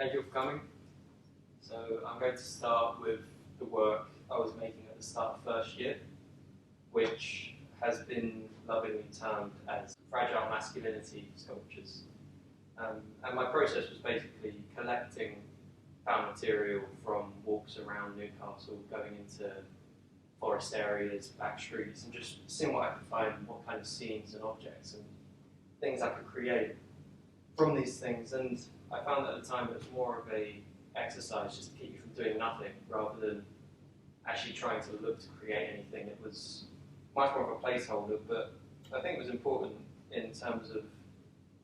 Thank you for coming. So I'm going to start with the work I was making at the start of first year, which has been lovingly termed as fragile masculinity sculptures. And my process was basically collecting found material from walks around Newcastle, going into forest areas, back streets, and just seeing what I could find, what kind of scenes and objects and things I could create from these things. And I found that at the time it was more of a exercise just to keep you from doing nothing rather than actually trying to look to create anything. It was much more of a placeholder, but I think it was important in terms of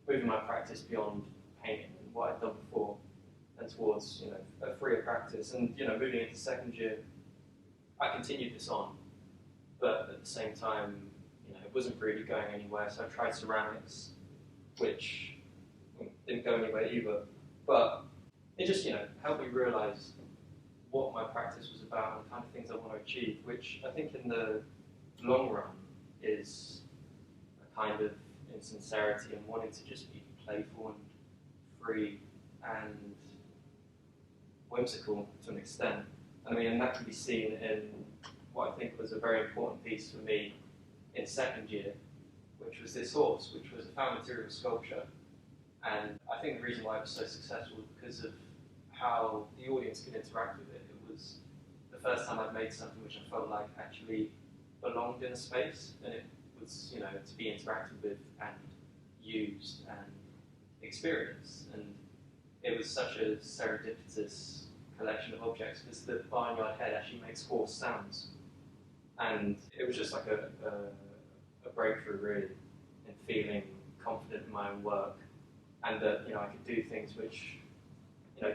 moving my practice beyond painting and what I'd done before and towards a freer practice. And moving into second year, I continued this on, but at the same time, it wasn't really going anywhere. So I tried ceramics, which didn't go anywhere either. But it just helped me realise what my practice was about and the kind of things I want to achieve, which I think in the long run is a kind of insincerity and wanting to just be playful and free and whimsical to an extent. And that can be seen in what I think was a very important piece for me in second year, which was this horse, which was a found material sculpture. And I think the reason why it was so successful was because of how the audience could interact with it. It was the first time I'd made something which I felt like actually belonged in a space, and it was, to be interacted with and used and experienced. And it was such a serendipitous collection of objects because the barnyard head actually makes horse sounds. And it was just like a breakthrough, really, in feeling confident in my own work. And that I could do things which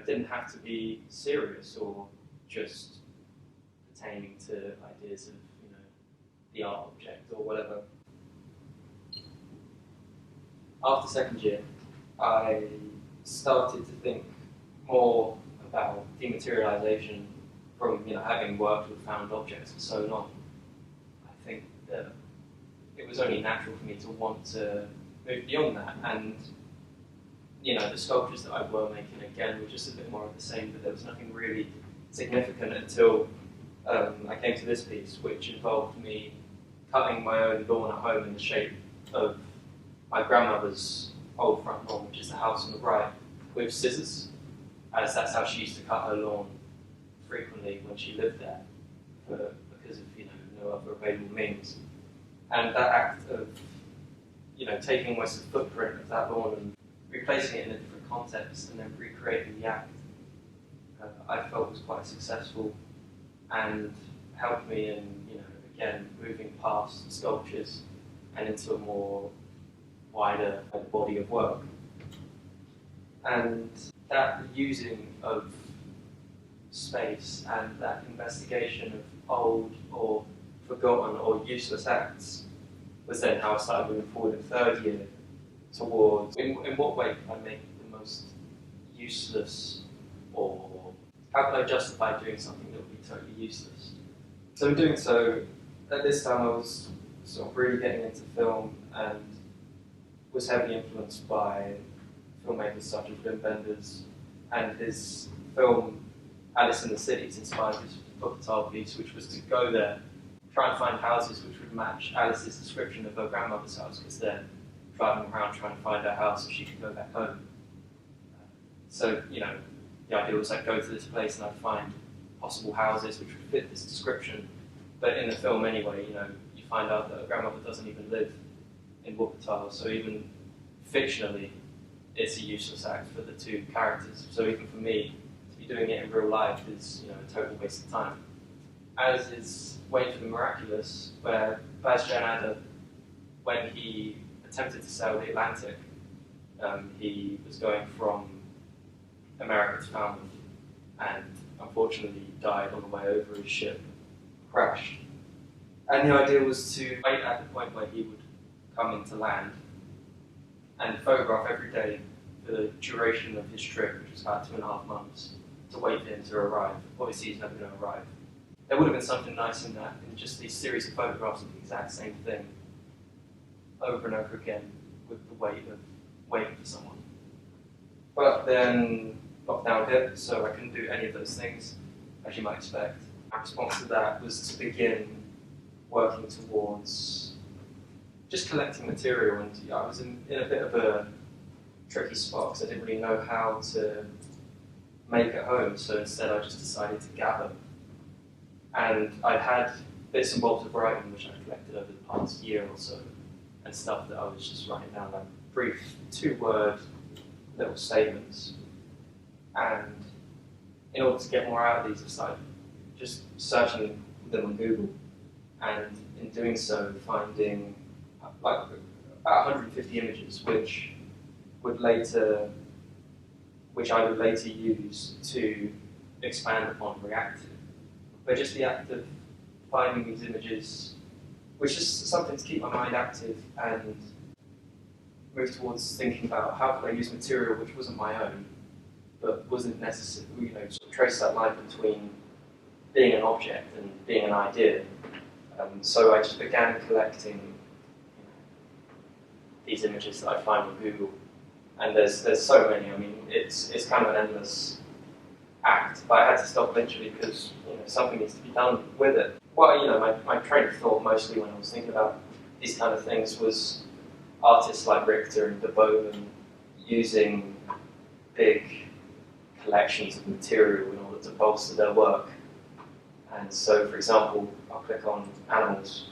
didn't have to be serious or just pertaining to ideas of the art object or whatever. After second year, I started to think more about dematerialization from having worked with found objects for so long. I think that it was only natural for me to want to move beyond that, and the sculptures that I were making again were just a bit more of the same, but there was nothing really significant until I came to this piece, which involved me cutting my own lawn at home in the shape of my grandmother's old front lawn, which is the house on the right, with scissors, as that's how she used to cut her lawn frequently when she lived there, because of no other available means. And that act of taking almost the footprint of that lawn and replacing it in a different context and then recreating the act, I felt was quite successful and helped me in, again, moving past sculptures and into a more wider body of work. And that using of space and that investigation of old or forgotten or useless acts was then how I started moving forward in third year towards in what way can I make it the most useless, or how can I justify doing something that would be totally useless? So in doing so, at this time I was sort of really getting into film and was heavily influenced by filmmakers such as Wim Wenders, and his film Alice in the Cities inspired his Wuppertal piece, which was to go there, try and find houses which would match Alice's description of her grandmother's house, because they're driving around trying to find her house so she could go back home. So, the idea was I'd go to this place and I'd find possible houses which would fit this description. But in the film anyway, you find out that her grandmother doesn't even live in Wuppertal, so even fictionally, it's a useless act for the two characters. So even for me, to be doing it in real life is, a total waste of time. As is Waiting for the Miraculous, where Baz Janada, when he attempted to sail the Atlantic, he was going from America to Falmouth, and unfortunately died on the way over. His ship crashed. And the idea was to wait at the point where he would come into land and photograph every day for the duration of his trip, which was about 2.5 months, to wait for him to arrive. Obviously, he's never going to arrive. There would have been something nice in that, in just these series of photographs of the exact same thing, over and over again, with the weight of waiting for someone. But then lockdown hit, so I couldn't do any of those things, as you might expect. My response to that was to begin working towards just collecting material, and I was in a bit of a tricky spot because I didn't really know how to make at home, so instead I just decided to gather. And I'd had bits and bobs of writing which I collected over the past year or so, and stuff that I was just writing down, like brief 2-word little statements. And in order to get more out of these, I started just searching them on Google, and in doing so, finding like about 150 images, which I would later use to expand upon Reactive. But just the act of finding these images, which is something to keep my mind active and move towards thinking about how could I use material which wasn't my own, but wasn't necessary, sort of trace that line between being an object and being an idea. So I just began collecting these images that I find on Google, and there's so many. I mean, it's kind of an endless act, but I had to stop eventually because something needs to be done with it. Well, my train of thought mostly when I was thinking about these kind of things was artists like Richter and de Bowman using big collections of material in order to bolster their work. And so, for example, I'll click on animals.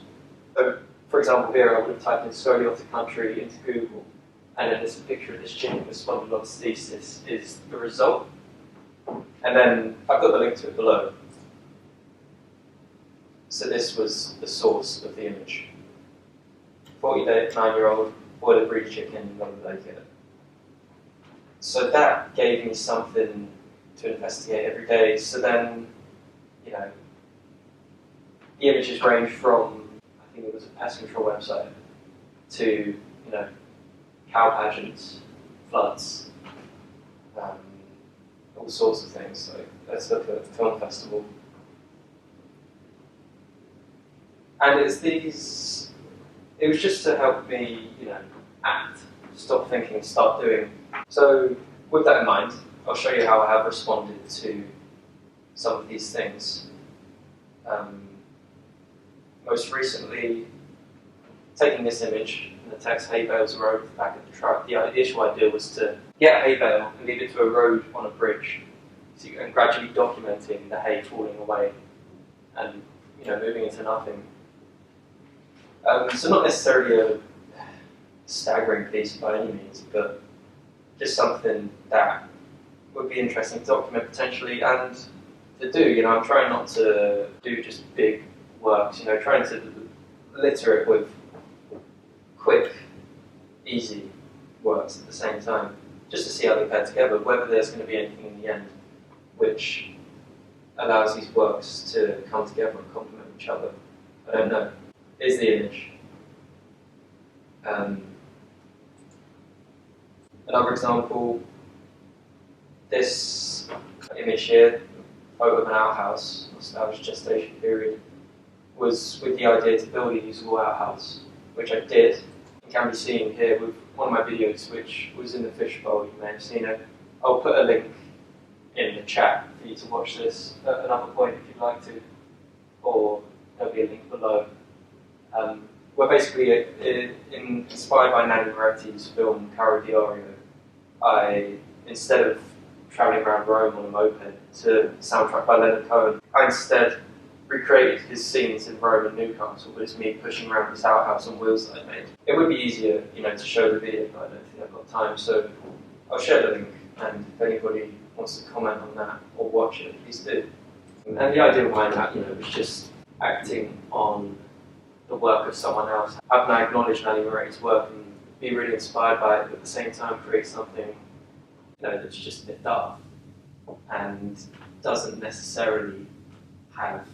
So, for example, here I would have typed in scoliotic country into Google, and then there's a picture of this chicken with spondylolisthesis is the result. And then I've got the link to it below. So this was the source of the image. 49-year-old boiler breed chicken in London. So that gave me something to investigate every day. So then, the images range from, I think it was a pest control website, to, cow pageants, floods, all sorts of things. So let's look at the film festival. And it was just to help me, act, stop thinking, start doing. So with that in mind, I'll show you how I have responded to some of these things. Most recently, taking this image and the text hay bales road at the back of the truck, the initial idea was to get a hay bale and lead it to a road on a bridge, and gradually documenting the hay falling away and moving into nothing. So not necessarily a staggering piece by any means, but just something that would be interesting to document potentially and to do. I'm trying not to do just big works, trying to litter it with quick, easy works at the same time, just to see how they pair together, whether there's going to be anything in the end which allows these works to come together and complement each other. I don't know. Here's the image. Another example, this image here, photo of an outhouse, established gestation period, was with the idea to build a usable outhouse, which I did. It can be seen here with one of my videos, which was in the fishbowl. You may have seen it. I'll put a link in the chat for you to watch this at another point if you'd like to, or there'll be a link below. We're basically inspired by Nanni Moretti's film Caro Diario. Instead of travelling around Rome on a moped to soundtrack by Leonard Cohen, I instead recreated his scenes in Rome and Newcastle, but it's me pushing around this outhouse on wheels that I made. It would be easier, to show the video, but I don't think I've got time, so I'll share the link, and if anybody wants to comment on that or watch it, please do. And the idea behind that, was just acting on the work of someone else. How can I acknowledge Nanni Moretti's work and be really inspired by it, but at the same time create something, that's just a bit daft and doesn't necessarily have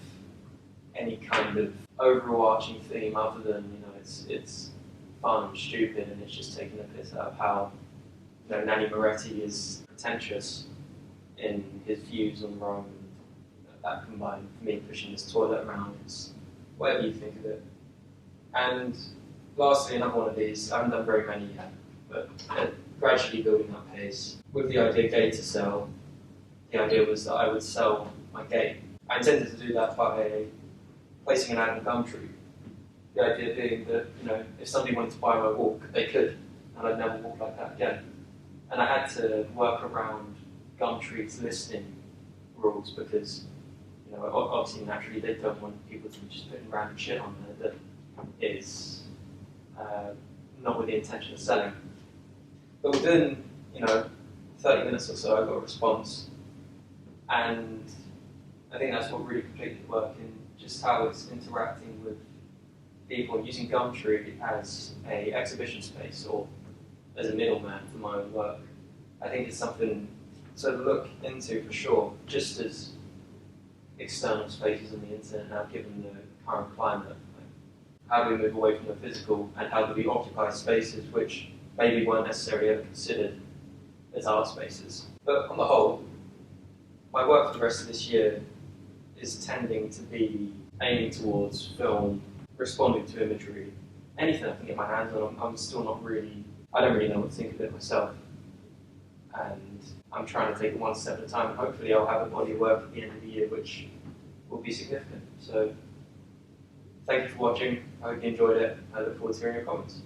any kind of overarching theme other than, it's fun and stupid, and it's just taking the piss out of how, Nanni Moretti is pretentious in his views on Rome. That combined with me pushing this toilet around, it's whatever you think of it. And lastly, another one of these, I haven't done very many yet, but gradually building up pace with the idea gated to sell. the idea was that I would sell my game. I intended to do that by placing an ad in Gumtree. The idea being that, if somebody wanted to buy my walk, they could, and I'd never walk like that again. And I had to work around Gumtree's listing rules because, obviously naturally they don't want people to be just putting random shit on there that is not with the intention of selling. But within, 30 minutes or so, I got a response, and I think that's what really completed the work in just how it's interacting with people, using Gumtree as an exhibition space or as a middleman for my own work. I think it's something to look into for sure, just as external spaces on the internet now, given the current climate. How do we move away from the physical, and how do we occupy spaces which maybe weren't necessarily ever considered as art spaces? But on the whole, my work for the rest of this year is tending to be aiming towards film, responding to imagery, anything I can get my hands on. I'm still not really, I don't really know what to think of it myself. And I'm trying to take it one step at a time, and hopefully I'll have a body of work at the end of the year which will be significant. So thank you for watching. I hope you enjoyed it. I look forward to hearing your comments.